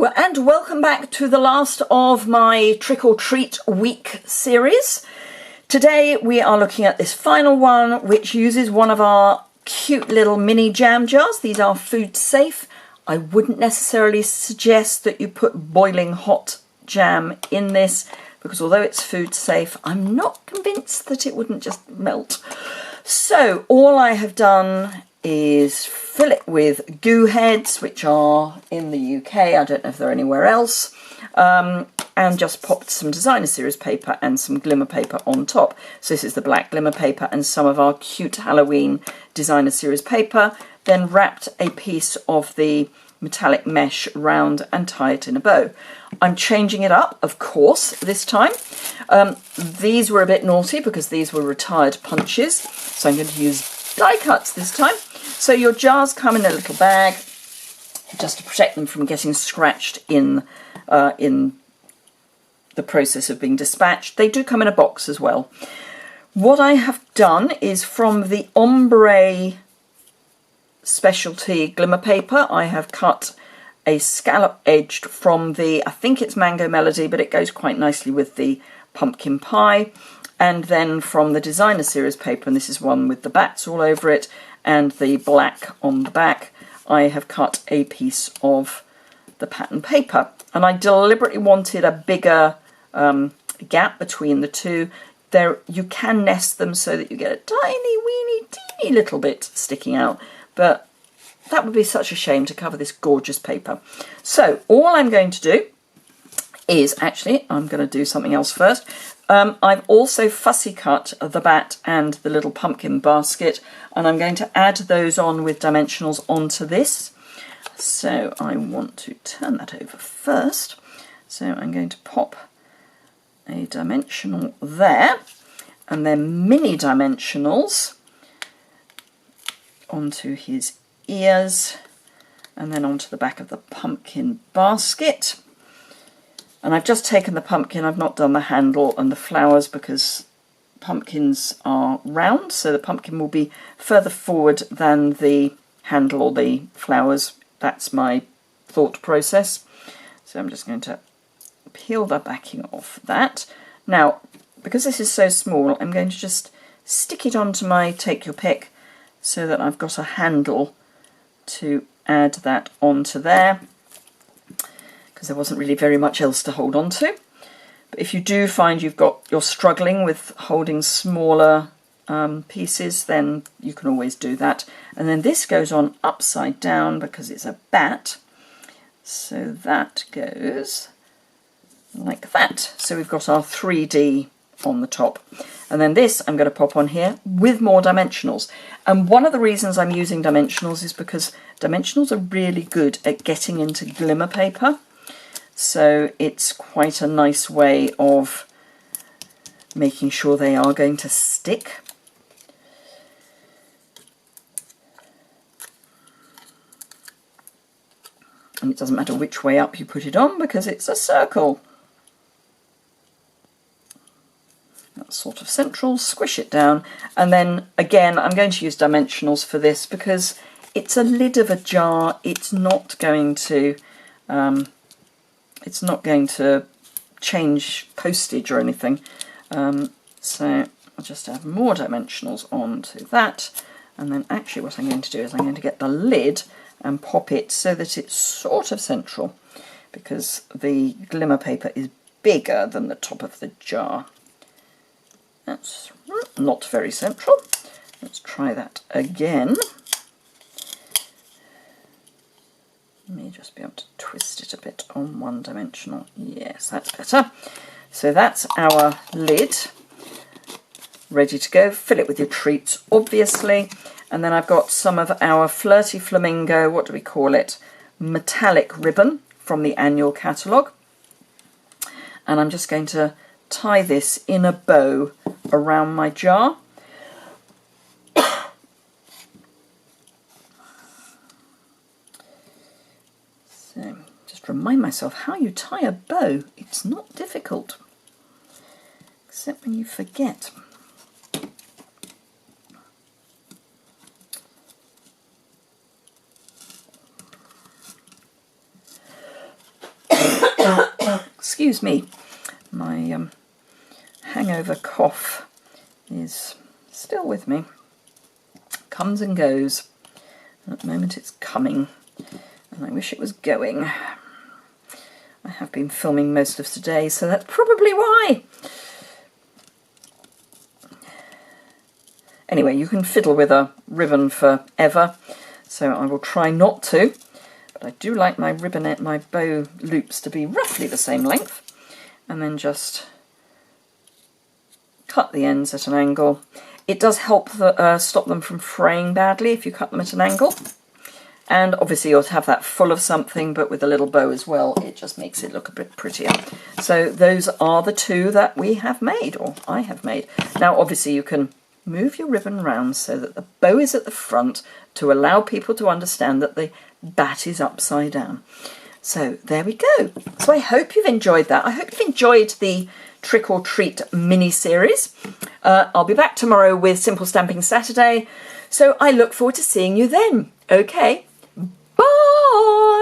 Hello and welcome back to the last of my Trick or Treat Week series. Today we are looking at this final one, which uses one of our cute little mini jam jars. These are food safe. I wouldn't necessarily suggest that you put boiling hot jam in this, because although it's food safe, I'm not convinced that it wouldn't just melt. So all I have done is fill it with goo heads, which are in the UK, I don't know if they're anywhere else, and just popped some designer series paper and some glimmer paper on top. So this is the black glimmer paper and some of our cute Halloween designer series paper, then wrapped a piece of the metallic mesh round and tie it in a bow. I'm changing it up, of course, this time. These were a bit naughty because these were retired punches, so I'm going to use die cuts this time. So your jars come in a little bag, just to protect them from getting scratched in the process of being dispatched. They do come in a box as well. What I have done is, from the ombre specialty glimmer paper, I have cut a scallop edged from the, I think it's Mango Melody, but it goes quite nicely with the pumpkin pie. And then from the designer series paper, and this is one with the bats all over it and the black on the back, I have cut a piece of the pattern paper. And I deliberately wanted a bigger gap between the two. There, you can nest them so that you get a tiny, weeny, teeny little bit sticking out, but that would be such a shame to cover this gorgeous paper. So all I'm going to do is, actually, I'm going to do something else first. I've also fussy cut the bat and the little pumpkin basket, and I'm going to add those on with dimensionals onto this. So I want to turn that over first. So I'm going to pop a dimensional there, and then mini dimensionals onto his ears, and then onto the back of the pumpkin basket. And I've just taken the pumpkin, I've not done the handle and the flowers because pumpkins are round, so the pumpkin will be further forward than the handle or the flowers. That's my thought process. So I'm just going to peel the backing off that. Now, because this is so small, I'm going to just stick it onto my take your pick so that I've got a handle to add that onto there, because there wasn't really very much else to hold on to. But if you do find you're struggling with holding smaller pieces, then you can always do that. And then this goes on upside down because it's a bat. So that goes like that. So we've got our 3D on the top. And then this I'm going to pop on here with more dimensionals. And one of the reasons I'm using dimensionals is because dimensionals are really good at getting into glimmer paper. So it's quite a nice way of making sure they are going to stick. And it doesn't matter which way up you put it on because it's a circle. That's sort of central, squish it down. And then again, I'm going to use dimensionals for this because it's a lid of a jar. It's not going to change postage or anything. So I'll just add more dimensionals onto that. And then actually what I'm going to do is I'm going to get the lid and pop it so that it's sort of central, because the glimmer paper is bigger than the top of the jar. That's not very central. Let's try that again. May just be able to twist it a bit on one dimensional. Yes, that's better. So that's our lid ready to go. Fill it with your treats, obviously. And then I've got some of our Flirty Flamingo, what do we call it? Metallic ribbon from the annual catalogue. And I'm just going to tie this in a bow around my jar. So just remind myself how you tie a bow. It's not difficult, except when you forget. excuse me, my hangover cough is still with me. Comes and goes. And at the moment it's coming, and I wish it was going. I have been filming most of today, so that's probably why. Anyway, you can fiddle with a ribbon forever, so I will try not to. But I do like my my bow loops to be roughly the same length, and then just cut the ends at an angle. It does help stop them from fraying badly if you cut them at an angle. And obviously you'll have that full of something, but with a little bow as well, it just makes it look a bit prettier. So those are the two that we have made, or I have made. Now obviously you can move your ribbon round so that the bow is at the front to allow people to understand that the bat is upside down. So there we go. So I hope you've enjoyed that. I hope you've enjoyed the Trick or Treat mini-series. I'll be back tomorrow with Simple Stamping Saturday, so I look forward to seeing you then. Okay, bye!